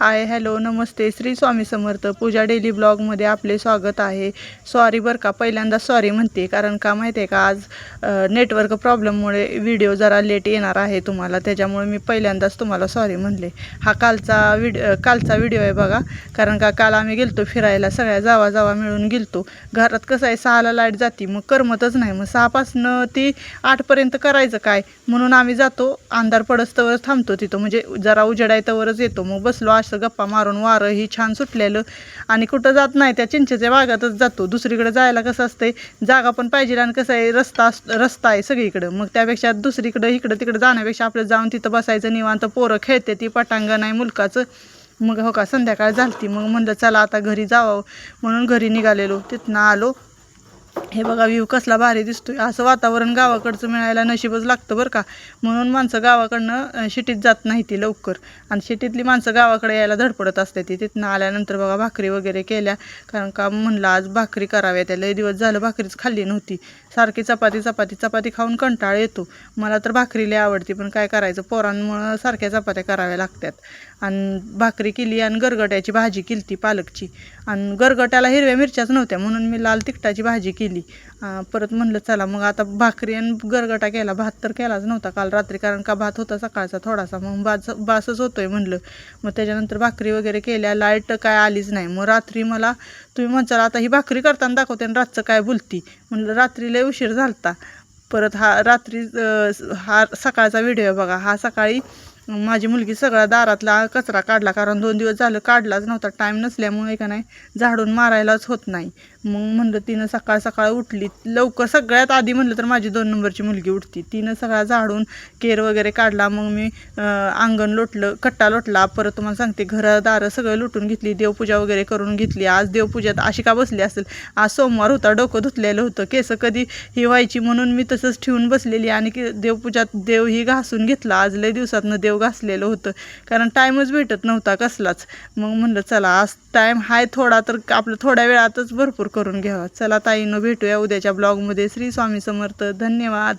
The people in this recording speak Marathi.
हाय हॅलो नमस्ते श्री स्वामी समर्थ पूजा डेली ब्लॉगमध्ये आपले स्वागत आहे. सॉरी बरं का, पहिल्यांदा सॉरी म्हणते कारण का माहिती आहे का, आज नेटवर्क प्रॉब्लेममुळे व्हिडिओ जरा लेट येणार आहे तुम्हाला, त्याच्यामुळे मी पहिल्यांदाच तुम्हाला सॉरी म्हणले. हा कालचा व्हिडिओ आहे बघा, कारण का काल आम्ही गेलतो फिरायला, सगळ्या जावा मिळून गेलतो. घरात कसं आहे 6ला लाईट जाती, मग करमतच नाही, मग 6पासनं ती 8पर्यंत करायचं काय, म्हणून आम्ही जातो अंधार पडस्तवर थांबतो तिथं, म्हणजे जरा उजेडायतवरच येतो. मग बसलो असं गप्पा मारून, वारं ही छान सुटलेलं आणि कुठं जात नाही, त्या चिंचेच्या बागातच जातो. दुसरीकडे जायला कसं असतंय, जागा पण पाहिजे आणि कसं आहे रस्ता आहे सगळीकडं, मग त्यापेक्षा दुसरीकडं इकडं तिकडं जाण्यापेक्षा आपलं जाऊन तिथं बसायचं निवांत. पोरं खेळते ती, पटांगण आहे मुलकाचं. मग हो का संध्याकाळ झालती, मग म्हणलं चला आता घरी जावं म्हणून घरी निघालेलो. तिथनं आलो, हे बघा व्ह्यू कसला भारी दिसतोय. असं वातावरण गावाकडचं मिळायला नशीबच लागतं बरं का, म्हणून माणसं गावाकडनं शिटीत जात नाही ती लवकर, आणि शिटीतली माणसं गावाकडे यायला धडपडत असते ती. तिथनं आल्यानंतर बघा भाकरी वगैरे केल्या, कारण का म्हणलं आज भाकरी कराव्या, त्या लय दिवस झालं भाकरीच खाल्ली नव्हती. सारखी चपाती खाऊन कंटाळ येतो. मला तर भाकरी लय आवडती, पण काय करायचं, पोरांमुळं सारख्या चपात्या कराव्या लागतात. आणि भाकरी केली आणि गरगट्याची भाजी केली ती पालकची, आणि गरगट्याला हिरव्या मिरच्याच नव्हत्या म्हणून मी लाल तिखटाची भाजी केली. परत म्हणलं चला मग आता भाकरी आणि गरगटा केला. भात तर केलाच नव्हता काल रात्री, कारण का भात होता सकाळचा थोडासा, मग बासच होतोय म्हणलं. मग त्याच्यानंतर भाकरी वगैरे केल्या. लाईट काय आलीच नाही. मग रात्री मला तुम्ही म्हणसाल आता ही भाकरी करताना दाखवते आणि रातचं काय बोलती, म्हणलं रात्री लय उशीर झालता. परत हा सकाळचा व्हिडिओ आहे बघा. हा सकाळी माझी मुलगी सगळा दारातला कचरा काढला, कारण 2 दिवस झालं काढलाच नव्हता, टाईम नसल्यामुळे का नाही झाडून मारायलाच होत नाही. मग म्हणलं तिनं सकाळ उठली लवकर. सगळ्यात आधी म्हणलं तर माझी 2 नंबरची मुलगी उठती. तिनं सगळा झाडून केर वगैरे काढला. मग मी अंगण लोटलं, कट्टा लोटला. परत तुम्हाला सांगते घरदारं सगळं लुटून घेतली, देवपूजा वगैरे करून घेतली. आज देवपूजात अशी का बसली असेल, आज सोमवार होता, डोकं धुतलेलं होतं, केस कधी ही व्हायची म्हणून मी तसंच ठेवून बसलेली, आणि देवपूजात देव ही घासून घेतला. आज लय दिवसातनं देव घासलेलं होतं, कारण टाईमच भेटत नव्हता कसलाच. मग म्हणलं चला आज टाईम हाय थोडा, तर आपलं थोड्या वेळातच भरपूर करून घ्यावा. चला ताईंनो, भेटूया उद्याच्या ब्लॉगमध्ये. श्री स्वामी समर्थ. धन्यवाद.